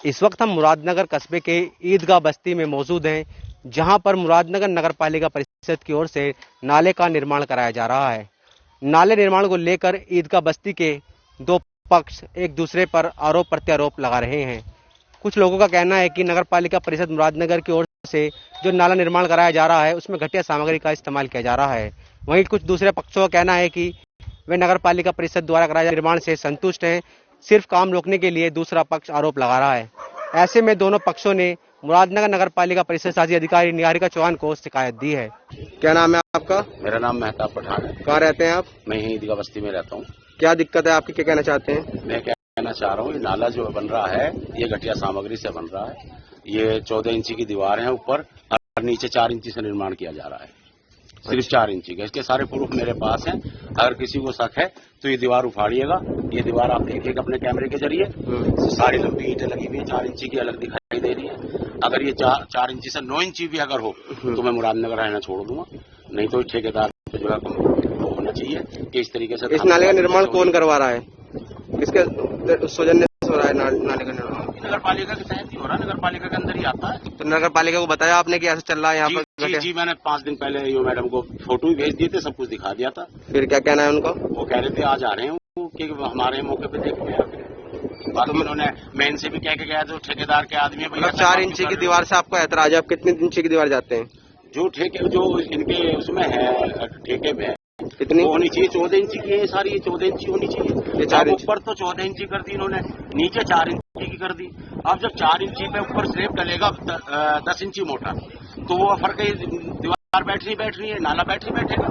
इस वक्त हम मुरादनगर कस्बे के ईदगाह बस्ती में मौजूद हैं, जहां पर मुरादनगर नगर पालिका परिषद की ओर से नाले का निर्माण कराया जा रहा है। नाले निर्माण को लेकर ईदगाह बस्ती के दो पक्ष एक दूसरे पर आरोप प्रत्यारोप लगा रहे हैं। कुछ लोगों का कहना है कि नगर पालिका परिषद मुरादनगर की ओर से जो नाला निर्माण कराया जा रहा है उसमें घटिया सामग्री का इस्तेमाल किया जा रहा है। वहीं कुछ दूसरे पक्षों का कहना है कि वे नगर पालिका परिषद द्वारा कराए निर्माण से संतुष्ट हैं, सिर्फ काम रोकने के लिए दूसरा पक्ष आरोप लगा रहा है। ऐसे में दोनों पक्षों ने मुरादनगर नगर पालिका परिषद शासी अधिकारी निहारिका चौहान को शिकायत दी है। क्या नाम है आपका? मेरा नाम मेहताब पठान है। कहाँ रहते हैं आप? मैं यहीं ईदगाह बस्ती में रहता हूँ। क्या दिक्कत है आपकी, क्या कहना चाहते हैं? मैं क्या कहना चाह रहा हूँ, ये नाला जो बन रहा है ये घटिया सामग्री से बन रहा है। ये 14 इंची की दीवार है ऊपर और नीचे 4 इंची से निर्माण किया जा रहा है, सिर्फ 4 इंची का। इसके सारे प्रूफ मेरे पास हैं। अगर किसी को शक है तो ये दीवार उखाड़िएगा। ये दीवार आप देखिएगा अपने कैमरे के जरिए, सारी लंबी ईंटें लगी हुई है, 4 इंची की अलग दिखाई दे रही है। अगर ये 4 इंची से 9 इंची भी अगर हो तो मैं मुरादनगर रहना छोड़ दूंगा, नहीं तो ठेकेदार पे जो है होना चाहिए कि इस तरीके से। इस नाले का निर्माण कौन करवा रहा है? किसके सौजन्य से हो रहा है नाले का निर्माण? नगर पालिका के तहत ही हो रहा है, नगर पालिका के अंदर ही आता है। तो नगर पालिका को बताया आपने कि ऐसा चल रहा है यहाँ पर? जी, मैंने 5 दिन पहले यो मैडम को फोटो भी भेज दिए थे, सब कुछ दिखा दिया था। फिर क्या कहना है उनका? वो कह रहे थे आज आ रहे हैं कि हमारे मौके पे देखने आते हैं। बाकी उन्होंने मेन से भी कह के गया जो ठेकेदार के आदमी है। 4 इंची की दीवार से आपको ऐतराज है? आप कितनी इंची की दीवार जाते हैं? जो इनके उसमें है ठेके में कितनी होनी चाहिए? 14 इंची की है सारी, 14 इंची होनी चाहिए। ये 4 ऊपर तो 14 इंची कर दी इन्होंने, नीचे 4 इंची की कर दी। अब जब 4 इंची पे ऊपर स्लेब डलेगा 10 इंची मोटा, तो वो फर्क है, दीवार बैठ रही है, नाला बैठेगा।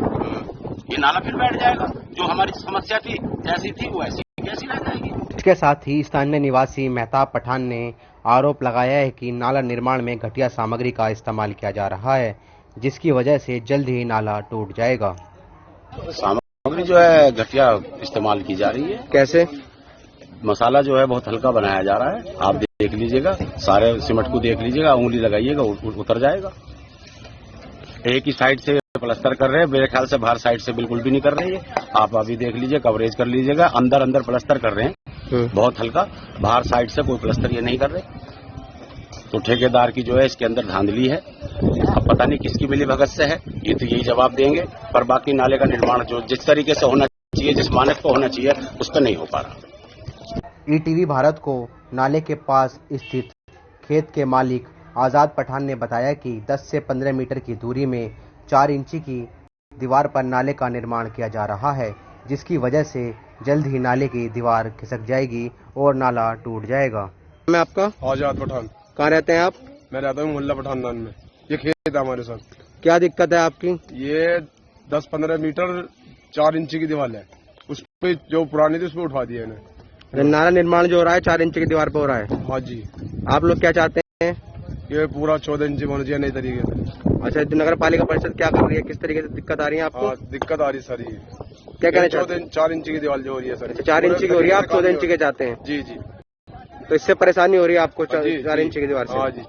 ये नाला फिर बैठ जाएगा। जो हमारी समस्या थी जैसी थी वो ऐसी कैसी रह जाएगी। इसके साथ ही स्थानीय निवासी मेहताब पठान ने आरोप लगाया है कि नाला निर्माण में घटिया सामग्री का इस्तेमाल किया जा रहा है, जिसकी वजह से जल्द ही नाला टूट जाएगा। सामग्री जो है घटिया इस्तेमाल की जा रही है। कैसे? मसाला जो है बहुत हल्का बनाया जा रहा है। आप देख लीजिएगा, सारे सीमेंट को देख लीजिएगा, उंगली लगाइएगा उतर जाएगा। एक ही साइड से प्लास्टर कर रहे हैं, मेरे ख्याल से बाहर साइड से बिल्कुल भी नहीं कर रहे हैं। आप अभी देख लीजिए, कवरेज कर लीजिएगा, अंदर प्लास्टर कर रहे हैं बहुत हल्का, बाहर साइड से कोई प्लास्टर ये नहीं कर रहे। तो ठेकेदार की जो है इसके अंदर धांधली है। अब पता नहीं किसकी मिली भगत से है, ये तो यही जवाब देंगे। पर बाकी नाले का निर्माण जो जिस तरीके से होना चाहिए, जिस मानक को होना चाहिए, उस पर नहीं हो पा रहा। ईटीवी भारत को नाले के पास स्थित खेत के मालिक आजाद पठान ने बताया कि 10 से 15 मीटर की दूरी में 4 इंची की दीवार पर नाले का निर्माण किया जा रहा है, जिसकी वजह से जल्द ही नाले की दीवार खिसक जाएगी और नाला टूट जाएगा। मैं आपका? आजाद पठान। कहाँ रहते हैं आप? मैं रहता हूँ मोहल्ला पठानदान में। ये खेत है हमारे साथ। क्या दिक्कत है आपकी? ये 10-15 मीटर 4 इंची की दीवार है, उस पे जो पुरानी थी उस पे उठा दिया इन्हें। नाला निर्माण जो हो रहा है 4 इंची की दीवार पे हो रहा है? हाँ जी। आप लोग क्या चाहते हैं? ये पूरा 14 इंची होना चाहिए नई तरीके से। अच्छा, तो नगर पालिका परिषद क्या कर रही है, किस तरीके से दिक्कत आ रही है आपको? दिक्कत आ रही है सर। क्या कहना चाहते हैं? 4 इंची की दीवार जो हो रही है सर। 4 इंची की हो रही है, आप 14 इंची के चाहते हैं? जी जी। तो इससे परेशानी हो रही है आपको 4 इंची की दीवार से? हाँ जी,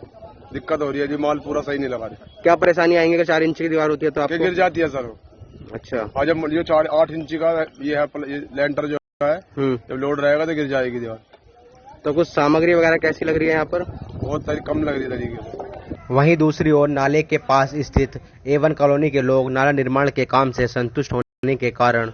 दिक्कत हो रही है जी, माल पूरा सही नहीं लगा रहे। क्या परेशानी आएंगे कि 4 इंची की दीवार होती है तो आपको? गिर जाती है सर। अच्छा। और जब ये 8 इंची का ये है लेंटर जो है, जब लोड रहेगा तो गिर जाएगी दीवार। तो कुछ सामग्री वगैरह कैसी लग रही है यहाँ पर? बहुत कम लग रही तरीके से। वहीं दूसरी ओर नाले के पास स्थित A1 कॉलोनी के लोग नाला निर्माण के काम से संतुष्ट होने के कारण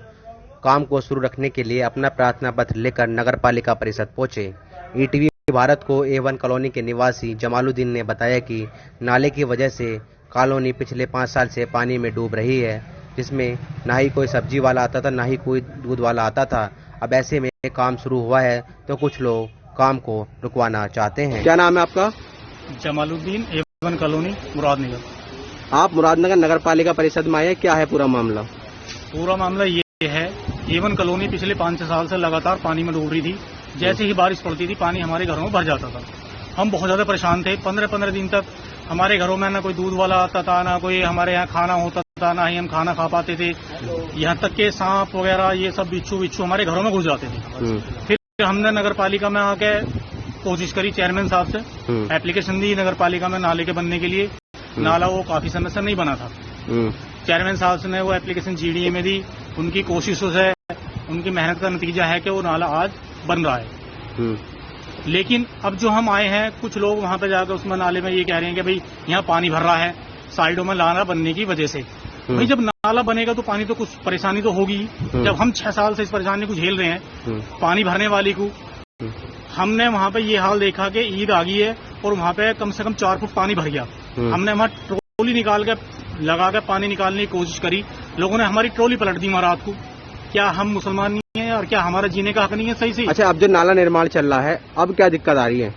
काम को शुरू रखने के लिए अपना प्रार्थना पत्र लेकर नगर पालिका परिषद पहुंचे। ईटीवी भारत को A1 कॉलोनी के निवासी जमालुद्दीन ने बताया कि नाले की वजह से कॉलोनी पिछले 5 साल से पानी में डूब रही है, जिसमें ना ही कोई सब्जी वाला आता था, ना ही कोई दूध वाला आता था। अब ऐसे में काम शुरू हुआ है तो कुछ लोग काम को रुकवाना चाहते हैं। क्या नाम है आपका? Jamaluddin, A1 colony, Muradnagar. आप मुरादनगर नगर पालिका परिषद में आए, क्या है पूरा मामला? पूरा मामला ये है, A1 कॉलोनी पिछले 5-6 साल से लगातार पानी में डूब रही थी। जैसे ही बारिश पड़ती थी पानी हमारे घरों में भर जाता था। हम बहुत ज्यादा परेशान थे। 15-15 दिन तक हमारे घरों में ना कोई दूध वाला आता था, ना कोई हमारे यहाँ खाना होता था, ना ही हम खाना खा पाते थे। यहाँ तक के सांप वगैरह ये सब बिच्छू हमारे घरों में घुस जाते थे। फिर हमने नगर पालिका में आके कोशिश करी, चेयरमैन साहब से एप्लीकेशन दी नगर पालिका में नाले के बनने के लिए। नाला वो काफी समय से नहीं बना था। चेयरमैन साहब ने वो एप्लीकेशन GDA में दी। उनकी कोशिशों से, उनकी मेहनत का नतीजा है कि वो नाला आज बन रहा है। लेकिन अब जो हम आए हैं, कुछ लोग वहां पे जाकर उसमें नाले में ये कह रहे हैं कि भाई यहाँ पानी भर रहा है साइडों में नाला बनने की वजह से। भाई जब नाला बनेगा तो पानी तो कुछ परेशानी तो होगी। जब हम 6 साल से इस परेशानी को झेल रहे हैं पानी भरने वाली को, हमने वहां पे ये हाल देखा कि ईद आ गई है और वहां पे कम से कम 4 फुट पानी भर गया। हमने वहां ट्रॉली निकाल के लगा के पानी निकालने की कोशिश करी, लोगों ने हमारी ट्रॉली पलट दी वहां रात को। क्या हम मुसलमान नहीं है और क्या हमारा जीने का हक नहीं है सही से? अच्छा, अब जो नाला निर्माण चल रहा है, अब क्या दिक्कत आ रही है?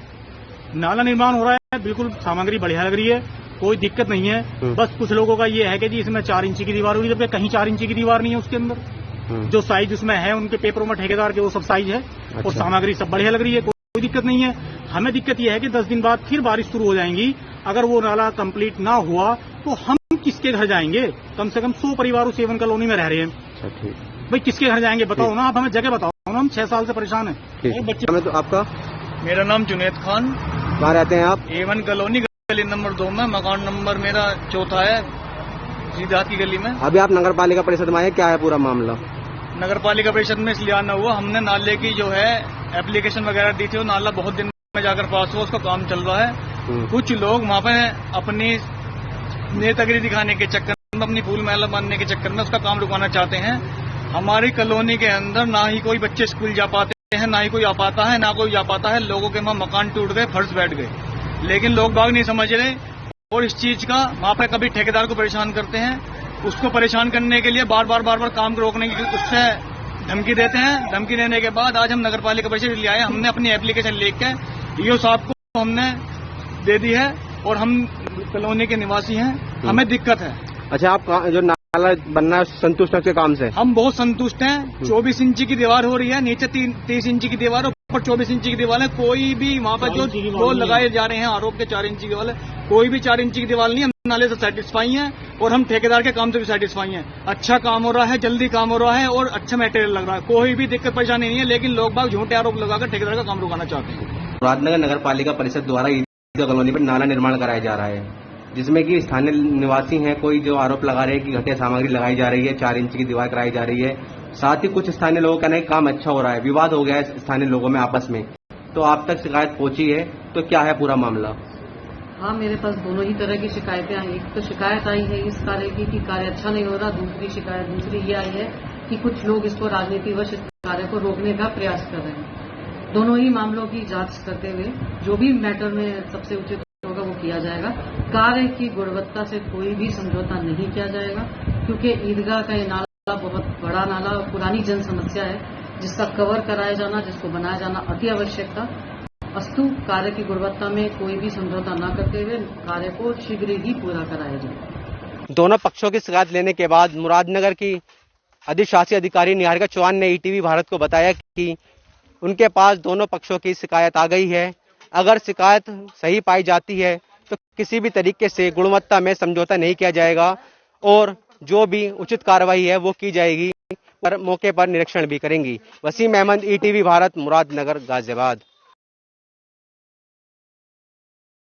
नाला निर्माण हो रहा है, बिल्कुल सामग्री बढ़िया लग रही है, कोई दिक्कत नहीं है। बस कुछ लोगों का ये है कि जी इसमें 4 इंची की दीवार हुई, जबकि कहीं 4 इंची की दीवार नहीं है उसके अंदर। जो साइज उसमें है उनके पेपरों में ठेकेदार के वो सब साइज है। और सामग्री सब बढ़िया लग रही है, कोई दिक्कत नहीं है। हमें दिक्कत यह है कि 10 दिन बाद फिर बारिश शुरू हो जाएंगी। अगर वो नाला कंप्लीट ना हुआ तो हम किसके घर जाएंगे? कम से कम 100 परिवार उस सेवन कॉलोनी में रह रहे हैं। भाई किसके घर जाएंगे बताओ ना, आप हमें जगह बताओ ना। हम 6 साल से परेशान हैं। बच्चे तो आपका? मेरा नाम जुनेद खान। कहाँ रहते हैं आप? A1 कॉलोनी गली नंबर 2 में, मकान नंबर मेरा 4 है, सीधात की गली में। अभी आप नगर पालिका परिषद में आए, क्या है पूरा मामला? नगर पालिका परिषद में इसलिए आना हुआ, हमने नाले की जो है एप्लीकेशन वगैरह दी थी, वो नाला बहुत दिन में जाकर पास हुआ, उसका काम चल रहा है। कुछ लोग वहाँ पे अपनी नेतागिरी दिखाने के चक्कर में, अपनी फूल महला बांधने के चक्कर में उसका काम रुकवाना चाहते हैं। हमारी कॉलोनी के अंदर ना ही कोई बच्चे स्कूल जा पाते हैं, ना ही कोई आ पाता है, ना कोई जा पाता है। लोगों के वहाँ मकान टूट गए, फर्श बैठ गए, लेकिन लोग बाग नहीं समझ रहे। और इस चीज का वहाँ पे कभी ठेकेदार को परेशान करते हैं, उसको परेशान करने के लिए बार बार काम रोकने की उससे धमकी देते हैं। धमकी देने के बाद आज हम नगर पालिका परिषद ले आए। हमने अपनी एप्लीकेशन लिख के ईओ साहब को हमने दे दी है और हम कॉलोनी के निवासी हैं, हमें दिक्कत है। अच्छा, आप जो नाला बनना है संतुष्ट के काम से? हम बहुत संतुष्ट हैं। 24 इंची की दीवार हो रही है, नीचे 30 इंची की दीवार, ऊपर 24 इंची की दीवार है। कोई भी वहाँ पर जो रोल लगाए जा रहे हैं आरोप के 4 इंची की दीवार है, कोई भी 4 इंची की दीवार नहीं है। हम नाले से सेटिस्फाई हैं और हम ठेकेदार के काम से भी सेटिस्फाई हैं। अच्छा काम हो रहा है, जल्दी काम हो रहा है और अच्छा मटेरियल लग रहा है, कोई भी दिक्कत परेशानी नहीं है। लेकिन लोग बाग झूठे आरोप लगाकर ठेकेदार का काम रुकाना चाहते हैं। मुरादनगर नगर पालिका परिषद द्वारा ईदगाह कॉलोनी पर नाला निर्माण कराया जा रहा है, जिसमें कि स्थानीय निवासी हैं, कोई जो आरोप लगा रहे हैं कि घटिया सामग्री लगाई जा रही है, 4 इंच की दीवार कराई जा रही है। साथ ही कुछ स्थानीय लोगों का कहना है काम अच्छा हो रहा है, विवाद हो गया है स्थानीय लोगों में आपस में। तो आप तक शिकायत पहुंची है, तो क्या है पूरा मामला? हाँ, मेरे पास दोनों ही तरह की शिकायतें आई। एक तो शिकायत आई है इस कार्य की कि कार्य अच्छा नहीं हो रहा। दूसरी ये आई है कि कुछ लोग इसको राजनीतिवश इस कार्य को रोकने का प्रयास कर रहे हैं। दोनों ही मामलों की जांच करते हुए जो भी मैटर में सबसे उचित होगा वो किया जाएगा। कार्य की गुणवत्ता से कोई भी समझौता नहीं किया जाएगा, क्योंकि ईदगाह का ये नाला बहुत बड़ा नाला और पुरानी जन समस्या है, जिसका कवर कराया जाना, जिसको बनाया जाना अति आवश्यक था। अस्तु कार्य की गुणवत्ता में कोई भी समझौता न करते हुए कार्य को शीघ्र ही पूरा कराया जाए। दोनों पक्षों की शिकायत लेने के बाद मुरादनगर की अधिशासी अधिकारी निहारिका चौहान ने ईटीवी भारत को बताया कि उनके पास दोनों पक्षों की शिकायत आ गई है। अगर शिकायत सही पाई जाती है तो किसी भी तरीके से गुणवत्ता में समझौता नहीं किया जाएगा और जो भी उचित कार्रवाई है वो की जाएगी। पर मौके पर निरीक्षण भी करेंगी। वसीम अहमद, ईटीवी भारत, मुरादनगर, गाजियाबाद।